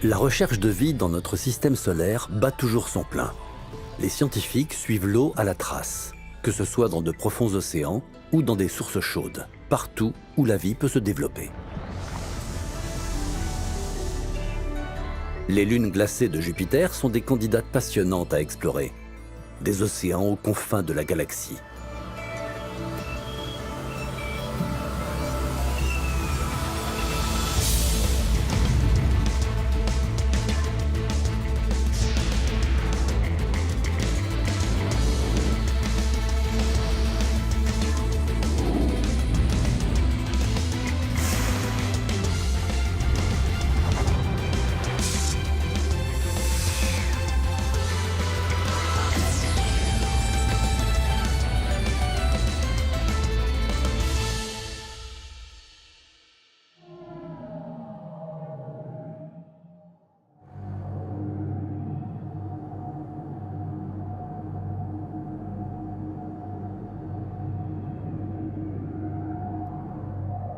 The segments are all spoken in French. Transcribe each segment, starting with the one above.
La recherche de vie dans notre système solaire bat toujours son plein. Les scientifiques suivent l'eau à la trace, que ce soit dans de profonds océans ou dans des sources chaudes, partout où la vie peut se développer. Les lunes glacées de Jupiter sont des candidates passionnantes à explorer, des océans aux confins de la galaxie.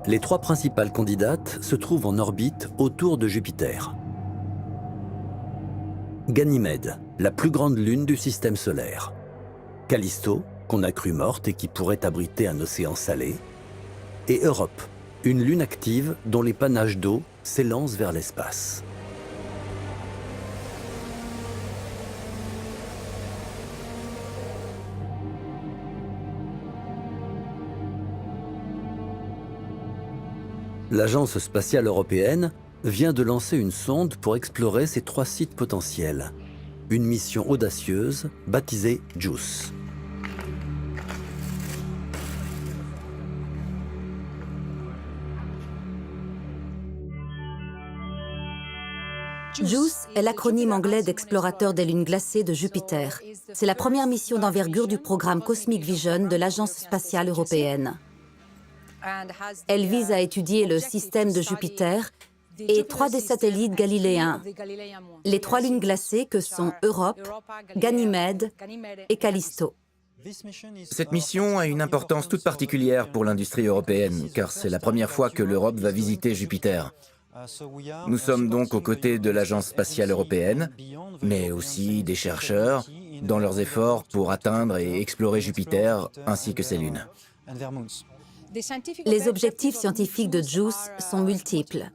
Les trois principales candidates se trouvent en orbite autour de Jupiter. Ganymède, la plus grande lune du système solaire. Callisto, qu'on a cru morte et qui pourrait abriter un océan salé. Et Europe, une lune active dont les panaches d'eau s'élancent vers l'espace. L'Agence spatiale européenne vient de lancer une sonde pour explorer ces trois sites potentiels. Une mission audacieuse baptisée JUICE. JUICE est l'acronyme anglais d'explorateur des lunes glacées de Jupiter. C'est la première mission d'envergure du programme Cosmic Vision de l'Agence spatiale européenne. Elle vise à étudier le système de Jupiter et trois des satellites galiléens, les trois lunes glacées que sont Europe, Ganymède et Callisto. Cette mission a une importance toute particulière pour l'industrie européenne, car c'est la première fois que l'Europe va visiter Jupiter. Nous sommes donc aux côtés de l'Agence spatiale européenne, mais aussi des chercheurs, dans leurs efforts pour atteindre et explorer Jupiter ainsi que ses lunes. Les objectifs scientifiques de JUICE sont multiples.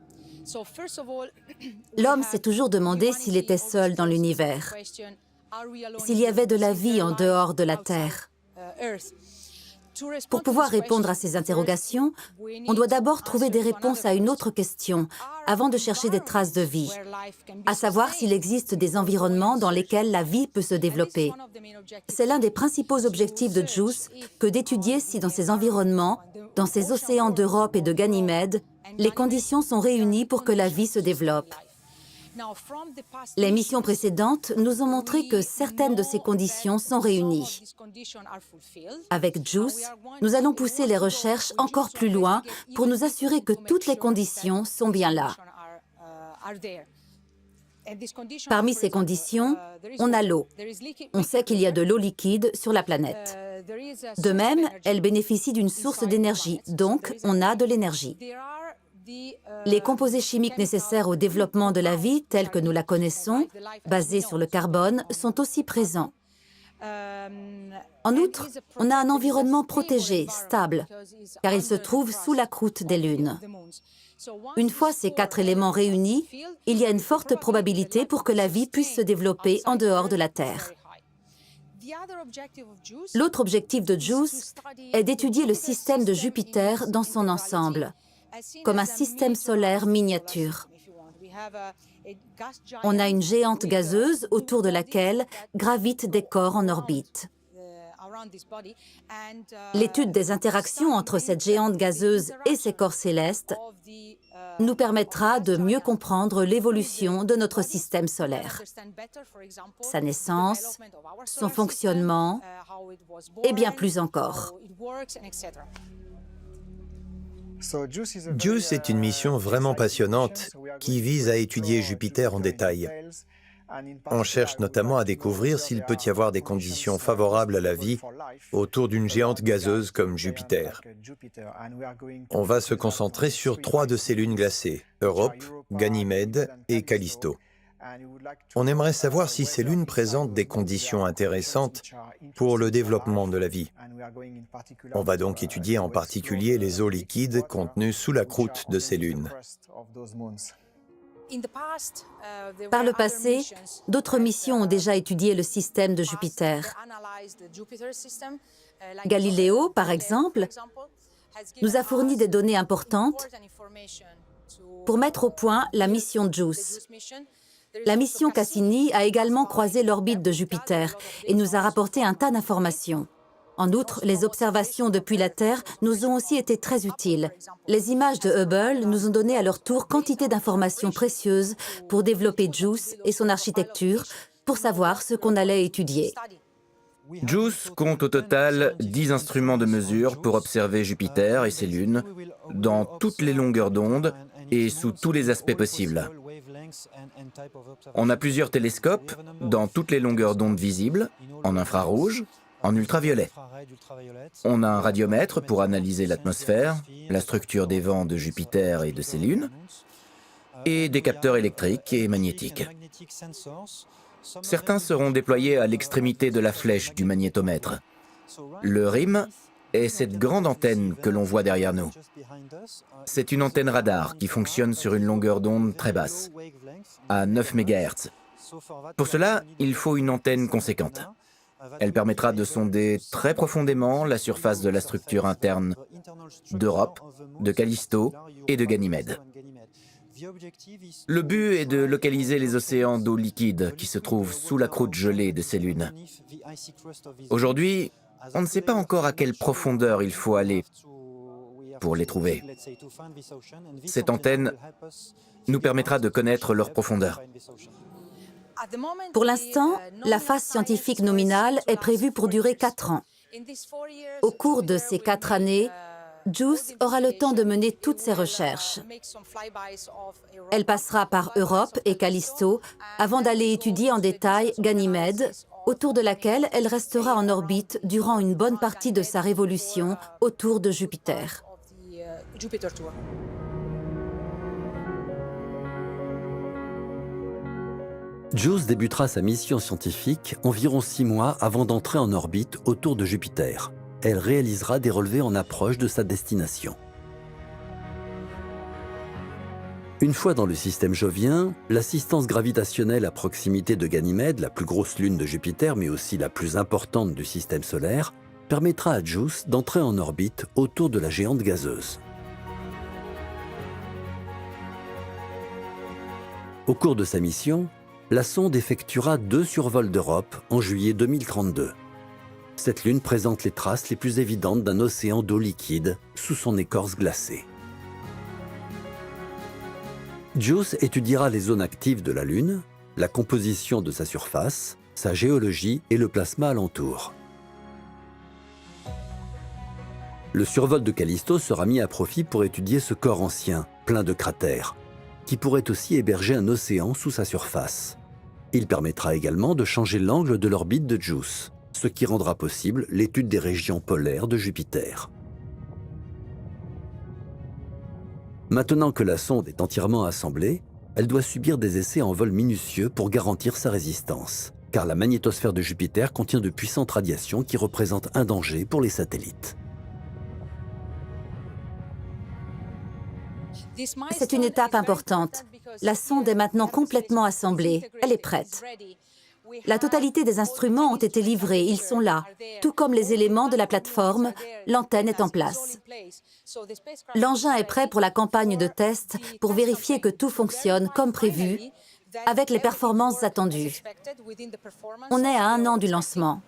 L'homme s'est toujours demandé s'il était seul dans l'univers, s'il y avait de la vie en dehors de la Terre. Pour pouvoir répondre à ces interrogations, on doit d'abord trouver des réponses à une autre question, avant de chercher des traces de vie, à savoir s'il existe des environnements dans lesquels la vie peut se développer. C'est l'un des principaux objectifs de JUICE que d'étudier si dans ces environnements, dans ces océans d'Europe et de Ganymède, les conditions sont réunies pour que la vie se développe. Les missions précédentes nous ont montré que certaines de ces conditions sont réunies. Avec JUICE, nous allons pousser les recherches encore plus loin pour nous assurer que toutes les conditions sont bien là. Parmi ces conditions, on a l'eau. On sait qu'il y a de l'eau liquide sur la planète. De même, elle bénéficie d'une source d'énergie, donc on a de l'énergie. Les composés chimiques nécessaires au développement de la vie, telle que nous la connaissons, basés sur le carbone, sont aussi présents. En outre, on a un environnement protégé, stable, car il se trouve sous la croûte des lunes. Une fois ces quatre éléments réunis, il y a une forte probabilité pour que la vie puisse se développer en dehors de la Terre. L'autre objectif de JUICE est d'étudier le système de Jupiter dans son ensemble, comme un système solaire miniature. On a une géante gazeuse autour de laquelle gravitent des corps en orbite. L'étude des interactions entre cette géante gazeuse et ses corps célestes nous permettra de mieux comprendre l'évolution de notre système solaire, sa naissance, son fonctionnement et bien plus encore. JUICE est une mission vraiment passionnante qui vise à étudier Jupiter en détail. On cherche notamment à découvrir s'il peut y avoir des conditions favorables à la vie autour d'une géante gazeuse comme Jupiter. On va se concentrer sur 3 de ces lunes glacées, Europe, Ganymède et Callisto. On aimerait savoir si ces lunes présentent des conditions intéressantes pour le développement de la vie. On va donc étudier en particulier les eaux liquides contenues sous la croûte de ces lunes. Par le passé, d'autres missions ont déjà étudié le système de Jupiter. Galileo, par exemple, nous a fourni des données importantes pour mettre au point la mission JUICE. La mission Cassini a également croisé l'orbite de Jupiter et nous a rapporté un tas d'informations. En outre, les observations depuis la Terre nous ont aussi été très utiles. Les images de Hubble nous ont donné à leur tour quantité d'informations précieuses pour développer JUICE et son architecture, pour savoir ce qu'on allait étudier. JUICE compte au total 10 instruments de mesure pour observer Jupiter et ses lunes dans toutes les longueurs d'onde et sous tous les aspects possibles. On a plusieurs télescopes dans toutes les longueurs d'onde visibles, en infrarouge, en ultraviolet. On a un radiomètre pour analyser l'atmosphère, la structure des vents de Jupiter et de ses lunes, et des capteurs électriques et magnétiques. Certains seront déployés à l'extrémité de la flèche du magnétomètre. Le RIM est cette grande antenne que l'on voit derrière nous. C'est une antenne radar qui fonctionne sur une longueur d'onde très basse, à 9 MHz. Pour cela, il faut une antenne conséquente. Elle permettra de sonder très profondément la surface de la structure interne d'Europe, de Callisto et de Ganymède. Le but est de localiser les océans d'eau liquide qui se trouvent sous la croûte gelée de ces lunes. Aujourd'hui, on ne sait pas encore à quelle profondeur il faut aller pour les trouver. Cette antenne nous permettra de connaître leur profondeur. Pour l'instant, la phase scientifique nominale est prévue pour durer 4 ans. Au cours de ces 4 années, JUICE aura le temps de mener toutes ses recherches. Elle passera par Europe et Callisto avant d'aller étudier en détail Ganymède, autour de laquelle elle restera en orbite durant une bonne partie de sa révolution autour de Jupiter. JUICE débutera sa mission scientifique environ 6 mois avant d'entrer en orbite autour de Jupiter. Elle réalisera des relevés en approche de sa destination. Une fois dans le système jovien, l'assistance gravitationnelle à proximité de Ganymède, la plus grosse lune de Jupiter, mais aussi la plus importante du système solaire, permettra à JUICE d'entrer en orbite autour de la géante gazeuse. Au cours de sa mission, la sonde effectuera 2 survols d'Europe en juillet 2032. Cette lune présente les traces les plus évidentes d'un océan d'eau liquide sous son écorce glacée. JUICE étudiera les zones actives de la Lune, la composition de sa surface, sa géologie et le plasma alentour. Le survol de Callisto sera mis à profit pour étudier ce corps ancien, plein de cratères, qui pourrait aussi héberger un océan sous sa surface. Il permettra également de changer l'angle de l'orbite de JUICE, ce qui rendra possible l'étude des régions polaires de Jupiter. Maintenant que la sonde est entièrement assemblée, elle doit subir des essais en vol minutieux pour garantir sa résistance, car la magnétosphère de Jupiter contient de puissantes radiations qui représentent un danger pour les satellites. C'est une étape importante. La sonde est maintenant complètement assemblée. Elle est prête. La totalité des instruments ont été livrés, ils sont là. Tout comme les éléments de la plateforme, l'antenne est en place. L'engin est prêt pour la campagne de test pour vérifier que tout fonctionne comme prévu, avec les performances attendues. On est à 1 an du lancement.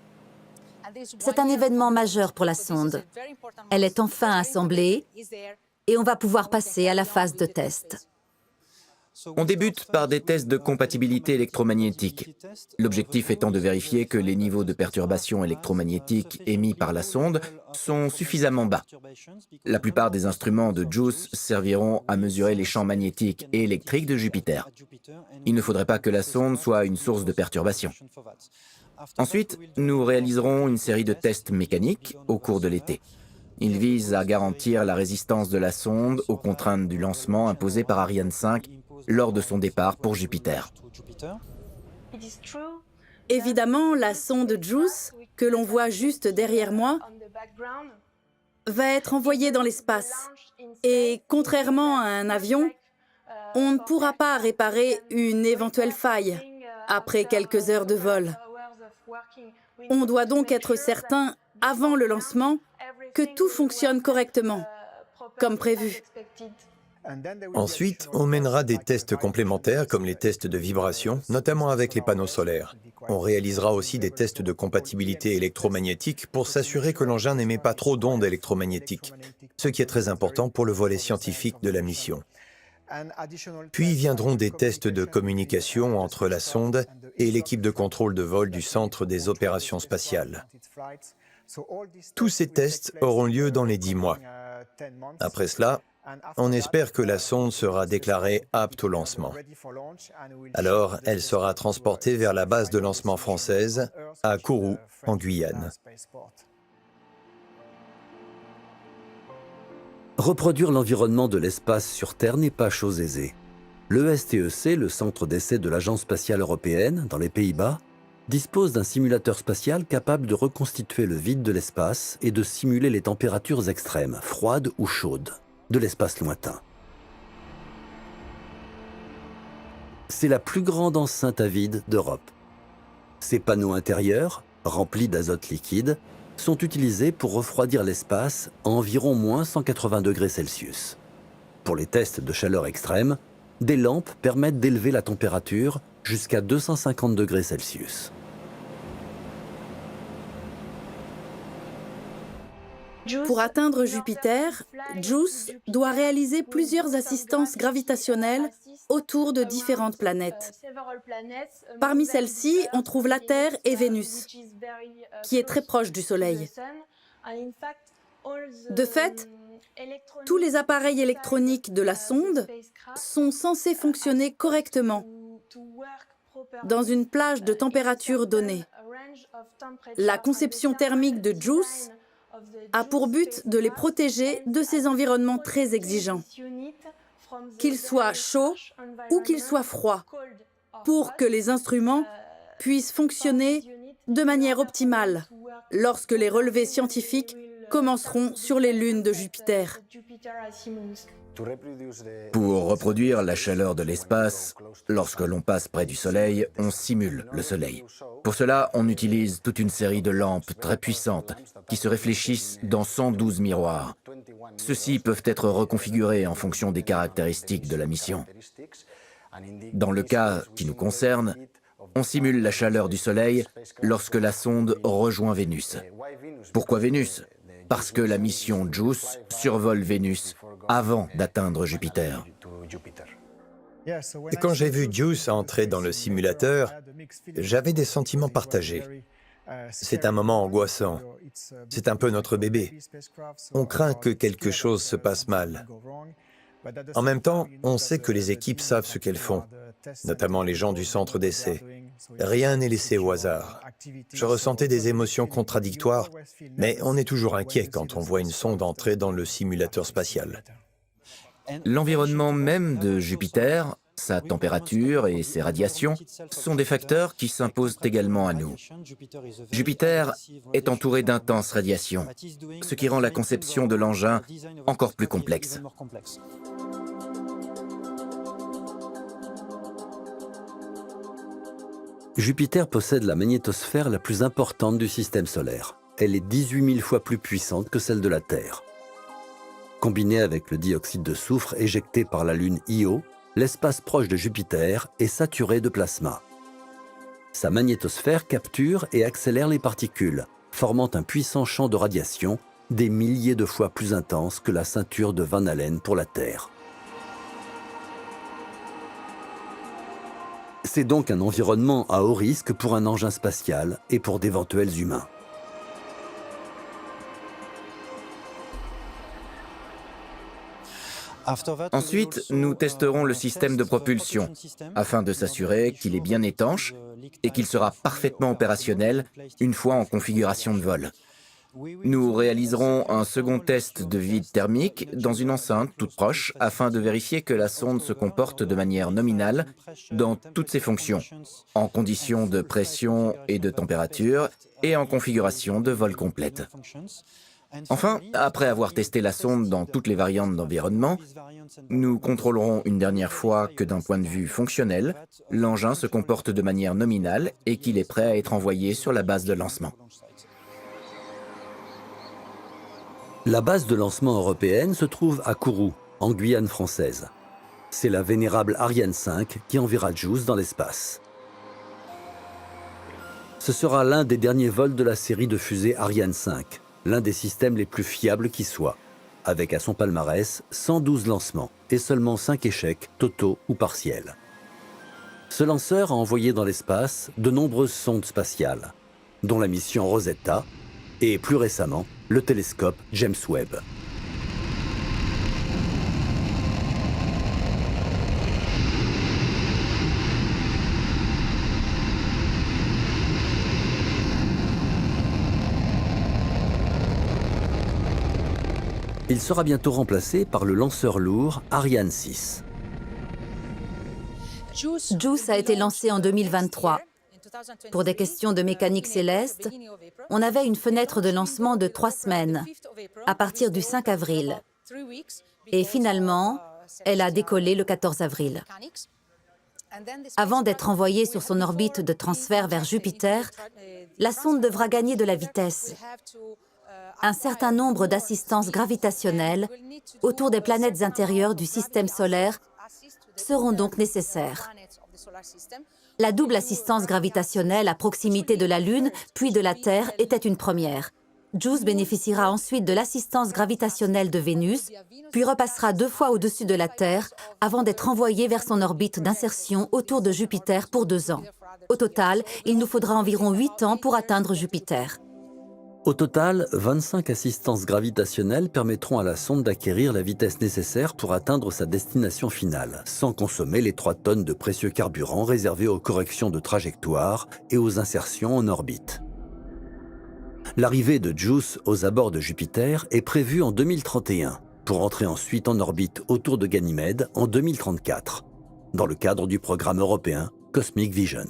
C'est un événement majeur pour la sonde. Elle est enfin assemblée et on va pouvoir passer à la phase de test. On débute par des tests de compatibilité électromagnétique, l'objectif étant de vérifier que les niveaux de perturbation électromagnétique émis par la sonde sont suffisamment bas. La plupart des instruments de JUICE serviront à mesurer les champs magnétiques et électriques de Jupiter. Il ne faudrait pas que la sonde soit une source de perturbation. Ensuite, nous réaliserons une série de tests mécaniques au cours de l'été. Ils visent à garantir la résistance de la sonde aux contraintes du lancement imposées par Ariane 5 lors de son départ pour Jupiter. Évidemment, la sonde JUICE, que l'on voit juste derrière moi, va être envoyée dans l'espace. Et contrairement à un avion, on ne pourra pas réparer une éventuelle faille après quelques heures de vol. On doit donc être certain, avant le lancement, que tout fonctionne correctement, comme prévu. Ensuite, on mènera des tests complémentaires comme les tests de vibration, notamment avec les panneaux solaires. On réalisera aussi des tests de compatibilité électromagnétique pour s'assurer que l'engin n'émet pas trop d'ondes électromagnétiques, ce qui est très important pour le volet scientifique de la mission. Puis viendront des tests de communication entre la sonde et l'équipe de contrôle de vol du Centre des opérations spatiales. Tous ces tests auront lieu dans les 10 mois. Après cela, on espère que la sonde sera déclarée apte au lancement. Alors, elle sera transportée vers la base de lancement française à Kourou, en Guyane. Reproduire l'environnement de l'espace sur Terre n'est pas chose aisée. Le STEC, le centre d'essai de l'Agence spatiale européenne, dans les Pays-Bas, dispose d'un simulateur spatial capable de reconstituer le vide de l'espace et de simuler les températures extrêmes, froides ou chaudes, de l'espace lointain. C'est la plus grande enceinte à vide d'Europe. Ses panneaux intérieurs, remplis d'azote liquide, sont utilisés pour refroidir l'espace à environ moins 180 degrés Celsius. Pour les tests de chaleur extrême, des lampes permettent d'élever la température jusqu'à 250 degrés Celsius. Pour atteindre Jupiter, JUICE doit réaliser plusieurs assistances gravitationnelles autour de différentes planètes. Parmi celles-ci, on trouve la Terre et Vénus, qui est très proche du Soleil. De fait, tous les appareils électroniques de la sonde sont censés fonctionner correctement dans une plage de température donnée. La conception thermique de JUICE a pour but de les protéger de ces environnements très exigeants, qu'ils soient chauds ou qu'ils soient froids, pour que les instruments puissent fonctionner de manière optimale lorsque les relevés scientifiques commenceront sur les lunes de Jupiter. Pour reproduire la chaleur de l'espace, lorsque l'on passe près du Soleil, on simule le Soleil. Pour cela, on utilise toute une série de lampes très puissantes qui se réfléchissent dans 112 miroirs. Ceux-ci peuvent être reconfigurés en fonction des caractéristiques de la mission. Dans le cas qui nous concerne, on simule la chaleur du Soleil lorsque la sonde rejoint Vénus. Pourquoi Vénus ? Parce que la mission JUICE survole Vénus avant d'atteindre Jupiter. Et quand j'ai vu JUICE entrer dans le simulateur, j'avais des sentiments partagés. C'est un moment angoissant. C'est un peu notre bébé. On craint que quelque chose se passe mal. En même temps, on sait que les équipes savent ce qu'elles font, notamment les gens du centre d'essai. Rien n'est laissé au hasard. Je ressentais des émotions contradictoires, mais on est toujours inquiet quand on voit une sonde entrer dans le simulateur spatial. L'environnement même de Jupiter, sa température et ses radiations sont des facteurs qui s'imposent également à nous. Jupiter est entouré d'intenses radiations, ce qui rend la conception de l'engin encore plus complexe. Jupiter possède la magnétosphère la plus importante du système solaire. Elle est 18 000 fois plus puissante que celle de la Terre. Combiné avec le dioxyde de soufre éjecté par la Lune Io, l'espace proche de Jupiter est saturé de plasma. Sa magnétosphère capture et accélère les particules, formant un puissant champ de radiation des milliers de fois plus intense que la ceinture de Van Allen pour la Terre. C'est donc un environnement à haut risque pour un engin spatial et pour d'éventuels humains. Ensuite, nous testerons le système de propulsion afin de s'assurer qu'il est bien étanche et qu'il sera parfaitement opérationnel une fois en configuration de vol. Nous réaliserons un second test de vide thermique dans une enceinte toute proche afin de vérifier que la sonde se comporte de manière nominale dans toutes ses fonctions, en conditions de pression et de température et en configuration de vol complète. Enfin, après avoir testé la sonde dans toutes les variantes d'environnement, nous contrôlerons une dernière fois que d'un point de vue fonctionnel, l'engin se comporte de manière nominale et qu'il est prêt à être envoyé sur la base de lancement. La base de lancement européenne se trouve à Kourou, en Guyane française. C'est la vénérable Ariane 5 qui enverra JUICE dans l'espace. Ce sera l'un des derniers vols de la série de fusées Ariane 5, l'un des systèmes les plus fiables qui soit, avec à son palmarès 112 lancements et seulement 5 échecs totaux ou partiels. Ce lanceur a envoyé dans l'espace de nombreuses sondes spatiales, dont la mission Rosetta et, plus récemment, le télescope James Webb. Il sera bientôt remplacé par le lanceur lourd Ariane 6. JUICE a été lancé en 2023. Pour des questions de mécanique céleste, on avait une fenêtre de lancement de 3 semaines, à partir du 5 avril. Et finalement, elle a décollé le 14 avril. Avant d'être envoyée sur son orbite de transfert vers Jupiter, la sonde devra gagner de la vitesse. Un certain nombre d'assistances gravitationnelles autour des planètes intérieures du système solaire seront donc nécessaires. La double assistance gravitationnelle à proximité de la Lune puis de la Terre était une première. JUICE bénéficiera ensuite de l'assistance gravitationnelle de Vénus, puis repassera 2 fois au-dessus de la Terre avant d'être envoyé vers son orbite d'insertion autour de Jupiter pour 2 ans. Au total, il nous faudra environ 8 ans pour atteindre Jupiter. Au total, 25 assistances gravitationnelles permettront à la sonde d'acquérir la vitesse nécessaire pour atteindre sa destination finale, sans consommer les 3 tonnes de précieux carburant réservés aux corrections de trajectoire et aux insertions en orbite. L'arrivée de JUICE aux abords de Jupiter est prévue en 2031, pour entrer ensuite en orbite autour de Ganymède en 2034, dans le cadre du programme européen Cosmic Vision.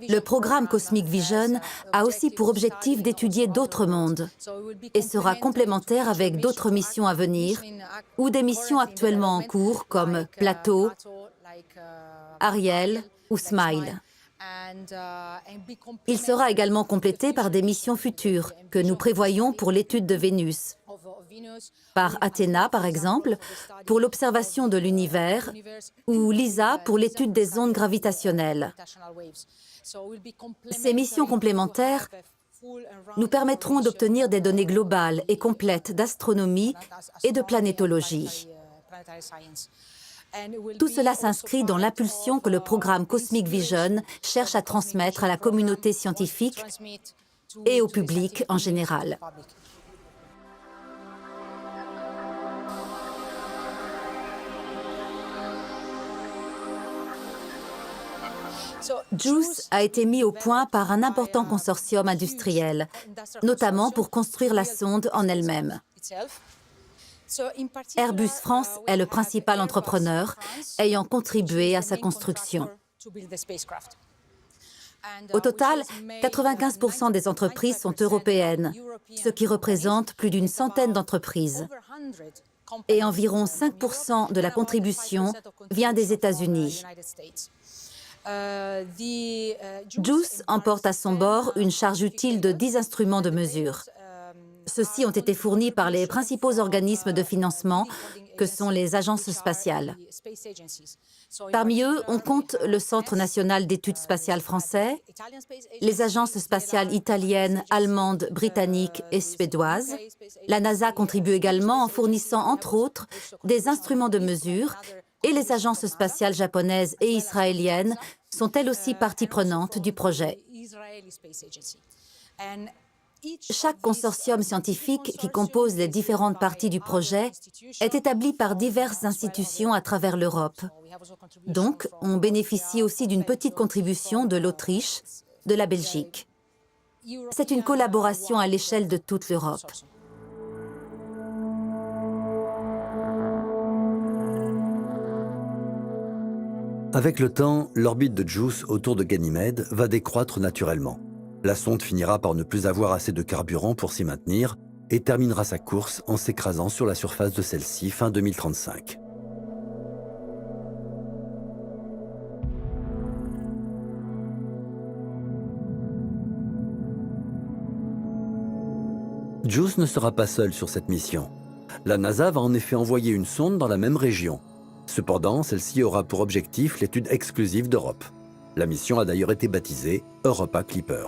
Le programme Cosmic Vision a aussi pour objectif d'étudier d'autres mondes et sera complémentaire avec d'autres missions à venir ou des missions actuellement en cours comme Plateau, Ariel ou Smile. Il sera également complété par des missions futures que nous prévoyons pour l'étude de Vénus, par Athéna par exemple, pour l'observation de l'univers, ou LISA pour l'étude des ondes gravitationnelles. Ces missions complémentaires nous permettront d'obtenir des données globales et complètes d'astronomie et de planétologie. Tout cela s'inscrit dans l'impulsion que le programme Cosmic Vision cherche à transmettre à la communauté scientifique et au public en général. JUICE a été mis au point par un important consortium industriel, notamment pour construire la sonde en elle-même. Airbus France est le principal entrepreneur, ayant contribué à sa construction. Au total, 95% des entreprises sont européennes, ce qui représente plus d'une centaine d'entreprises. Et environ 5% de la contribution vient des États-Unis. JUICE emporte à son bord une charge utile de 10 instruments de mesure. Ceux-ci ont été fournis par les principaux organismes de financement que sont les agences spatiales. Parmi eux, on compte le Centre national d'études spatiales français, les agences spatiales italiennes, allemandes, britanniques et suédoises. La NASA contribue également en fournissant, entre autres, des instruments de mesure et les agences spatiales japonaises et israéliennes sont elles aussi partie prenante du projet. Chaque consortium scientifique qui compose les différentes parties du projet est établi par diverses institutions à travers l'Europe. Donc, on bénéficie aussi d'une petite contribution de l'Autriche, de la Belgique. C'est une collaboration à l'échelle de toute l'Europe. Avec le temps, l'orbite de JUICE autour de Ganymède va décroître naturellement. La sonde finira par ne plus avoir assez de carburant pour s'y maintenir et terminera sa course en s'écrasant sur la surface de celle-ci fin 2035. JUICE ne sera pas seul sur cette mission. La NASA va en effet envoyer une sonde dans la même région. Cependant, celle-ci aura pour objectif l'étude exclusive d'Europe. La mission a d'ailleurs été baptisée Europa Clipper.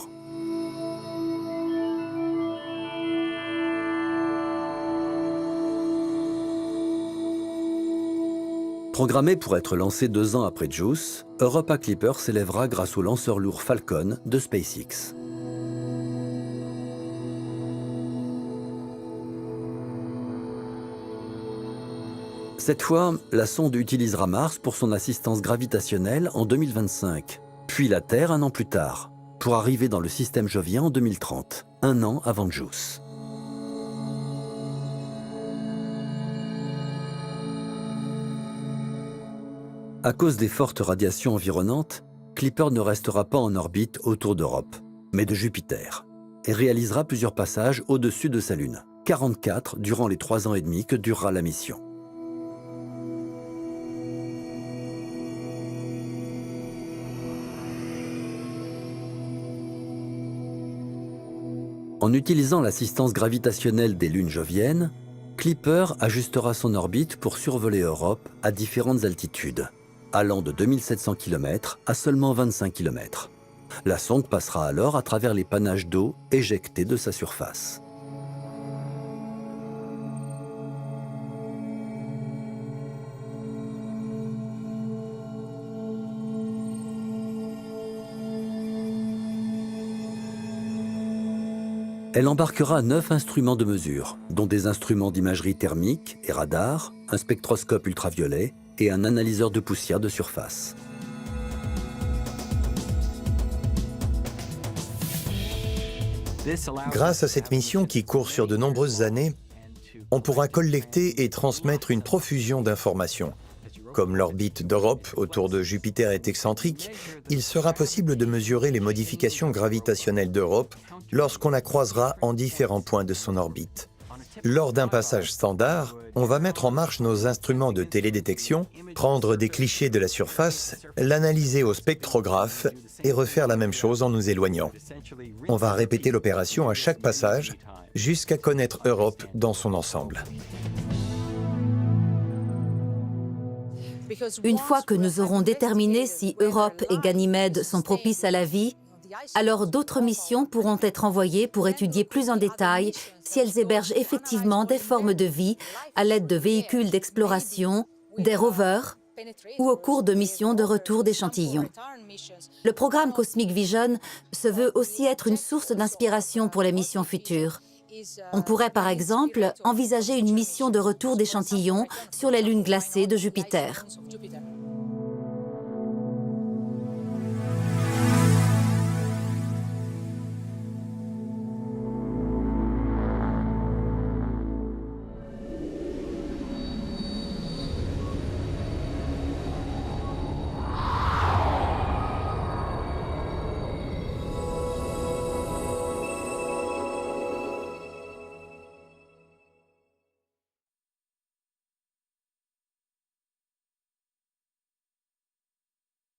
Programmée pour être lancée 2 ans après JUICE, Europa Clipper s'élèvera grâce au lanceur lourd Falcon de SpaceX. Cette fois, la sonde utilisera Mars pour son assistance gravitationnelle en 2025, puis la Terre 1 an plus tard, pour arriver dans le système jovien en 2030, 1 an avant JUICE. À cause des fortes radiations environnantes, Clipper ne restera pas en orbite autour d'Europe, mais de Jupiter, et réalisera plusieurs passages au-dessus de sa Lune, 44 durant les 3 ans et demi que durera la mission. En utilisant l'assistance gravitationnelle des lunes joviennes, Clipper ajustera son orbite pour survoler Europe à différentes altitudes, allant de 2700 km à seulement 25 km. La sonde passera alors à travers les panaches d'eau éjectés de sa surface. Elle embarquera 9 instruments de mesure, dont des instruments d'imagerie thermique et radar, un spectroscope ultraviolet et un analyseur de poussière de surface. Grâce à cette mission qui court sur de nombreuses années, on pourra collecter et transmettre une profusion d'informations. Comme l'orbite d'Europe autour de Jupiter est excentrique, il sera possible de mesurer les modifications gravitationnelles d'Europe lorsqu'on la croisera en différents points de son orbite. Lors d'un passage standard, on va mettre en marche nos instruments de télédétection, prendre des clichés de la surface, l'analyser au spectrographe et refaire la même chose en nous éloignant. On va répéter l'opération à chaque passage jusqu'à connaître Europe dans son ensemble. Une fois que nous aurons déterminé si Europe et Ganymède sont propices à la vie, alors d'autres missions pourront être envoyées pour étudier plus en détail si elles hébergent effectivement des formes de vie à l'aide de véhicules d'exploration, des rovers ou au cours de missions de retour d'échantillons. Le programme Cosmic Vision se veut aussi être une source d'inspiration pour les missions futures. On pourrait par exemple envisager une mission de retour d'échantillons sur les lunes glacées de Jupiter.